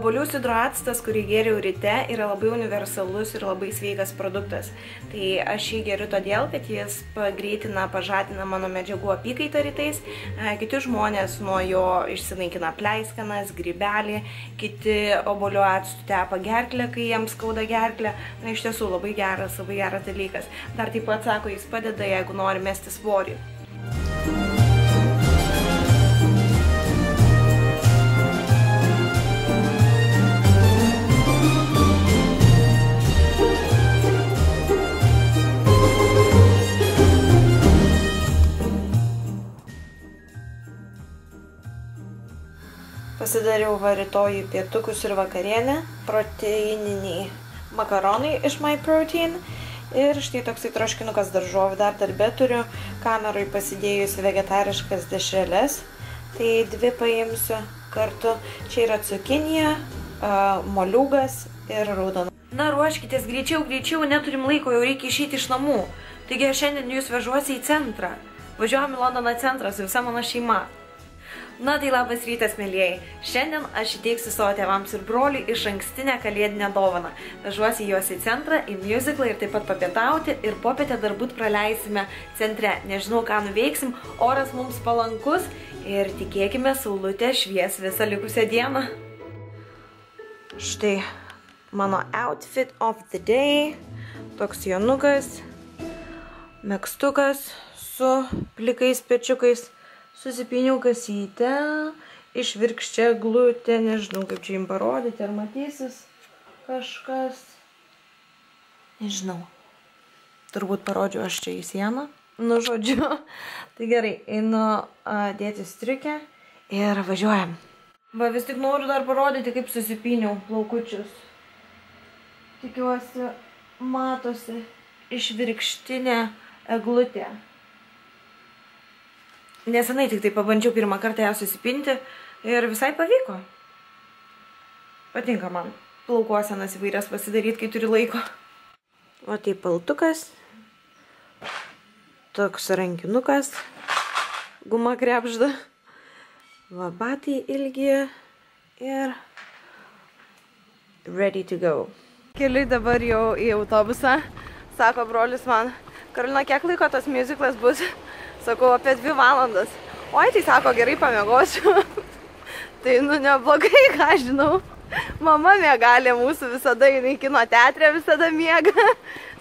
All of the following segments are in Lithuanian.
Obuolių sidro actas, kurį geriau ryte, yra labai universalus ir labai sveikas produktas. Tai aš jį geriu todėl, kad jis pagreitina, pažadina mano medžiagų apykaitą rytais. Kiti žmonės nuo jo išsinaikina pleiskanas, grybelį, kiti obuolių actų tepa gerklę, kai jiems skauda gerklę. Na, iš tiesų labai geras dalykas. Dar taip pat sako, jis padeda, jeigu nori mesti svorį. Pasidariau rytoj pietukus ir vakarienę, proteininiai makaronai iš MyProtein ir štai toksai troškinukas daržovių, dar darbe turiu kameroj pasidėjusi vegetariškas dešreles, tai 2 paimsiu kartu. Čia yra cukinija, moliūgas ir raudona. Na, ruoškitės greičiau, neturim laiko, jau reikia išeiti iš namų. Taigi aš šiandien jūs vežuosi į centrą. Važiuojam į Londono centrą su visa mano šeima. Na tai labas rytas, mėlyjei. Šiandien aš įteiksiu savo tėvams ir broliui išankstinę kalėdinę dovaną. Vežuosi juos į centrą, į musicalą ir taip pat papietauti ir popietę darbūt praleisime centre. Nežinau, ką nuveiksim, oras mums palankus ir tikėkime, saulutė švies visą likusią dieną. Štai mano outfit of the day. Toks jonukas, megztukas su plikais pečiukais. Susipyniau kasytę, išvirkščią eglutę, nežinau kaip čia jums parodyti, ar matysis kažkas. Nežinau. Turbūt parodžiu aš čia į sieną. Nu, žodžiu. Tai gerai, einu dėti striukę ir važiuojam. Va, vis tik noriu dar parodyti, kaip susipyniau plaukučius. Tikiuosi, matosi išvirkštinė eglutė. Nesenai tik tai pabandžiau pirmą kartą ją susipinti ir visai pavyko. Patinka man plaukuosenas įvairias pasidaryti, kai turi laiko. O tai paltukas, toks rankinukas, guma krepžda, va batai ilgi ir ready to go. Keliui dabar jau į autobusą, sako brolis man, Karolina, kiek laiko tas musiclas bus? Sakau, apie 2 valandas. Oi, tai sako, gerai pamiegosiu. Tai, nu, neblogai, ką žinau. Mama miegalė mūsų visada, jinai kino teatre visada miega.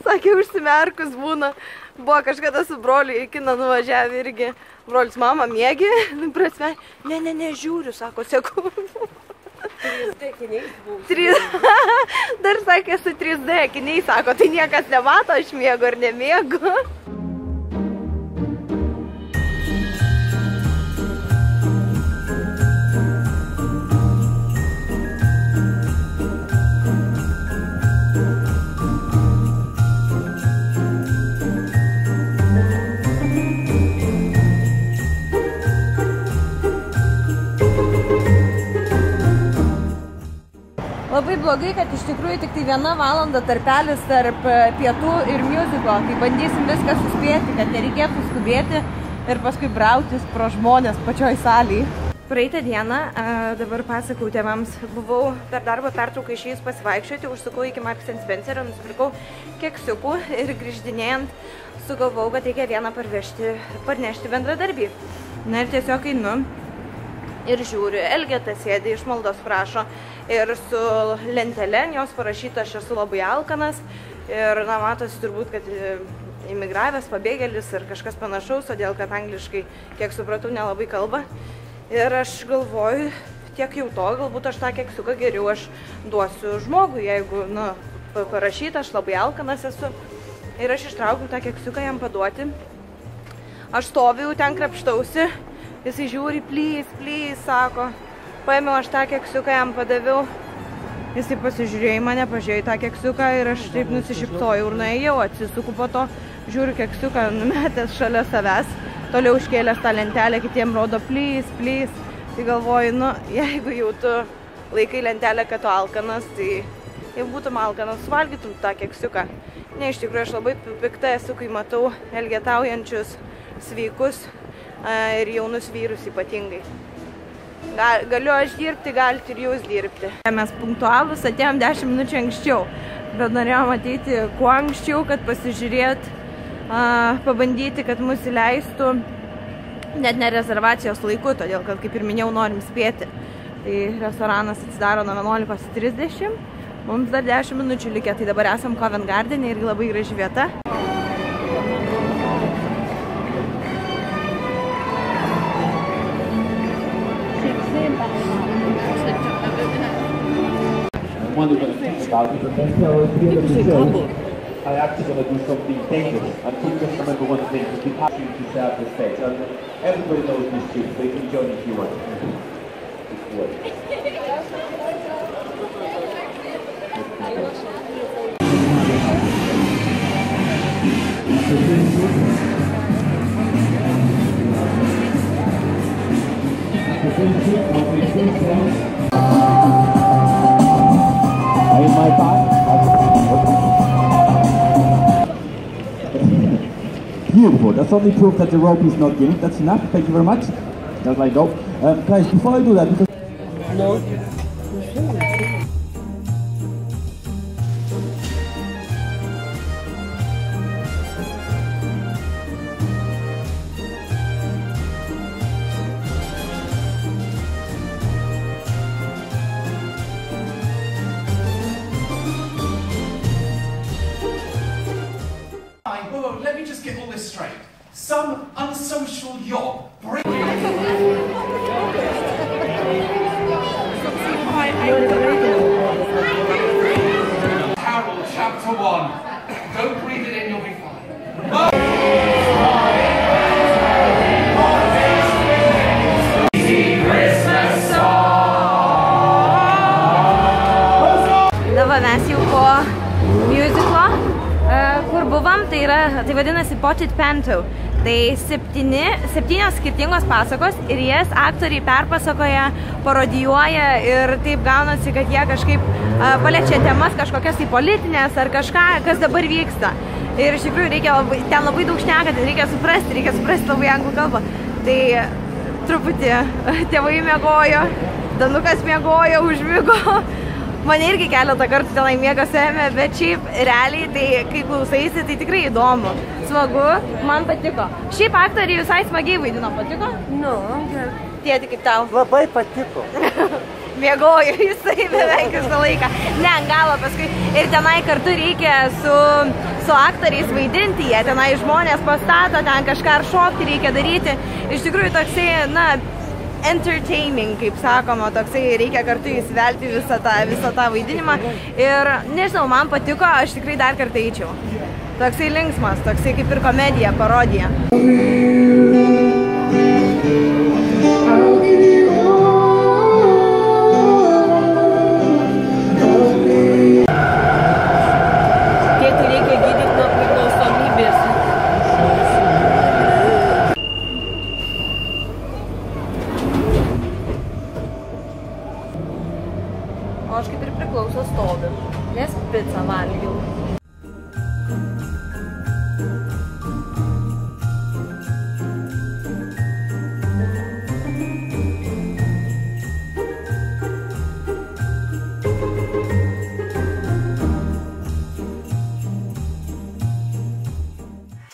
Sakė, užsimerkus būna. Buvo kažkada su broliu į kiną nuvažiavę irgi. Brolis, mama, miegi? Nu, prasme, ne, žiūriu, sako, seku. 3D akiniais buvo. Dar sakė, su 3D akiniais, sako, tai niekas nemato, aš miegu ar nemiegu. Labai blogai, kad iš tikrųjų tik tai 1 valanda tarpelis tarp pietų ir musicalo. Tai bandysim viską suspėti, kad nereikėtų skubėti ir paskui brautis pro žmonės pačioj salėj. Praeitą dieną, dabar pasakau tėvams, buvau per darbo pertrauką išėjus pasivaikščioti, užsukau iki Marks & Spencerio, nusipirkau keksiukų ir grįždinėjant sugalvojau, kad reikia vieną parnešti bendradarbį. Na ir tiesiog einu ir žiūriu, Elgeta sėdi, išmaldos prašo ir su lentele, jos parašyta, aš esu labai alkanas ir, na, matosi turbūt, kad imigravęs, pabėgėlis ir kažkas panašaus, todėl kad angliškai, kiek supratau, nelabai kalba. Ir aš galvoju, tiek jau to, galbūt aš tą keksiuką geriau aš duosiu žmogui, jeigu, nu, parašyta, aš labai alkanas esu. Ir aš ištraukiu tą keksiuką jam paduoti. Aš stoviu, ten krapštausi. Jisai žiūri, please, sako. Paėmiau aš tą keksiuką, jam padaviau. Jisai pasižiūrėjo į mane, pažiūrėjo į tą keksiuką ir aš taip nusišypsojau ir nuėjau, atsisuku po to, žiūriu keksiuką, numetęs šalia savęs, toliau užkėlęs tą lentelę, kitiem rodo, please. Tai galvoju, nu, jeigu jau tu laikai lentelę, kad tu alkanas, tai jeigu būtum alkanas, suvalgytum tą keksiuką. Ne, iš tikrųjų, aš labai pikta esu, kai matau elgetaujančius sveikus ir jaunus vyrus ypatingai. Galiu aš dirbti, galite ir jūs dirbti. Mes punktualus atėjom 10 minučių anksčiau, bet norėjom ateiti kuo anksčiau, kad pasižiūrėt, pabandyti, kad mus įleistų net ne rezervacijos laiku, todėl kad, kaip ir minėjau, norim spėti. Tai restoranas atsidaro nuo 11:30, mums dar 10 minučių likę, tai dabar esam Covent Garden'e ir labai graži vieta. I actually going to do something dangerous. And please just remember one thing, you have to serve the stage. Everybody knows this tune, so you can join if you want. Are you my back? Beautiful. That's only proof that the rope is not giving. That's enough. Thank you very much. Just like dope. Guys, before I do that, because no. Let me just get all this straight. Some unsocial yob Carol, chapter 1. Don't breathe it in, you'll be fine. Dabar mes jau po musiclo, kur buvom, tai vadinasi Potted Panto. Tai 7 skirtingos pasakos ir jas aktoriai perpasakoja, parodijuoja ir taip gaunasi, kad jie kažkaip paliečia temas kažkokias tai politinės ar kažką, kas dabar vyksta. Ir iš tikrųjų reikia ten labai daug šnekati, reikia suprasti labai anglų kalbą. Tai truputį tėvai miegojo, Danukas miegojo, užmigo. Mane irgi keletą kartų tenai miegas ėmė, bet šiaip realiai, tai kai klausaisi, tai tikrai įdomu. Smagu, man patiko. Šiaip aktoriai visai smagiai vaidino, patiko? Nu, Tėti, kaip tau? labai patiko. Miegojo jisai beveik visą laiką. Ne, galo paskui. Ir tenai kartu reikia su aktoriais vaidinti, jie tenai žmonės pastato, ten kažką ar šokti reikia daryti. Iš tikrųjų toksai, na, entertaining, kaip sakoma, toksai reikia kartu įsivelti visą tą vaidinimą. Ir nežinau, man patiko, aš tikrai dar kartą eičiau. Toksai linksmas, toksai kaip ir komedija, parodija. Tėti reikia gydyti nuo priklausomybės. O aš kaip ir priklauso stoviu, nes picą valgiau.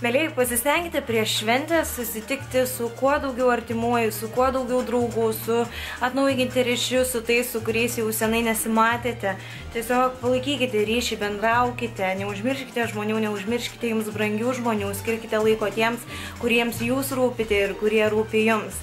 Mėlyjei, pasistengite prieš šventę susitikti su kuo daugiau artimuoju, su kuo daugiau draugų, su atnaujinti ryšius, su tais, su kuriais jau senai nesimatėte. Tiesiog palaikykite ryšį, bendraukite, neužmirškite žmonių, neužmirškite jums brangių žmonių, skirkite laiko tiems, kuriems jūs rūpite ir kurie rūpi jums.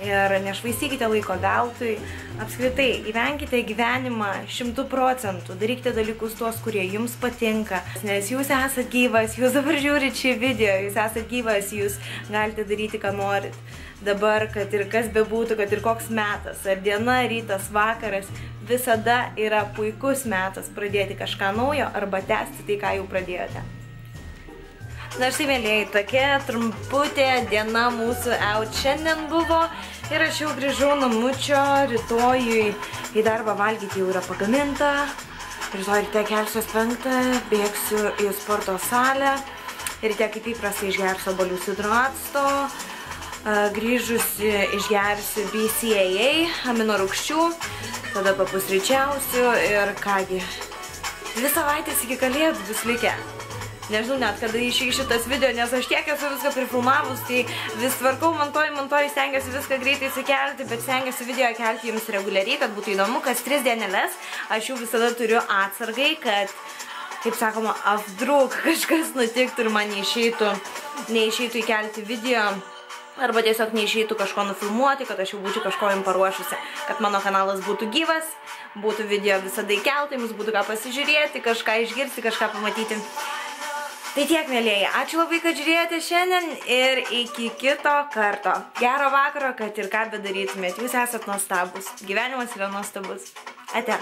Ir nešvaistykite laiko veltui. Apskritai, gyvenkite gyvenimą 100%, darykite dalykus tuos, kurie jums patinka. Nes jūs esat gyvas, jūs dabar žiūrit šį video, jūs esat gyvas, jūs galite daryti, ką norit. Dabar, kad ir kas bebūtų, kad ir koks metas, ar diena, rytas, vakaras, visada yra puikus metas pradėti kažką naujo arba tęsti tai, ką jau pradėjote. Na štai, mėlyjei, tokia trumputė diena mūsų out šiandien buvo ir aš jau grįžau namučio, rytojui į darbą valgyti jau yra pagaminta, rytoj ryte kelsiuos 5, bėgsiu į sporto salę, ryte kaip įprastai išgersiu obuolių sidro acto, grįžusi išgersiu BCAA, amino rūgščių, tada papusryčiausiu ir kągi, 2 savaitės iki kalėdų bus likę. Nežinau net, kada išeis šitas video, nes aš tiek esu viską prifilmavus, tai vis tvarkau, montuoju, stengiuosi viską greitai įsikelti, bet stengiuosi video kelti jums reguliariai, kad būtų įdomu, kas 3 dieneles aš jų visada turiu atsargai, kad, kaip sakoma, afdruk kažkas nutiktų ir man neišeitų įkelti video, arba tiesiog neišeitų kažko nufilmuoti, kad aš jau būčiau kažko jums paruošusi, kad mano kanalas būtų gyvas, būtų video visada įkelti, jums būtų ką pasižiūrėti, kažką išgirsti, kažką pamatyti. Tai tiek, mėlėjai. Ačiū labai, kad žiūrėjote šiandien ir iki kito karto. Gero vakaro, kad ir ką bedarytumėt. Jūs esat nuostabus. Gyvenimas yra nuostabus. Ate.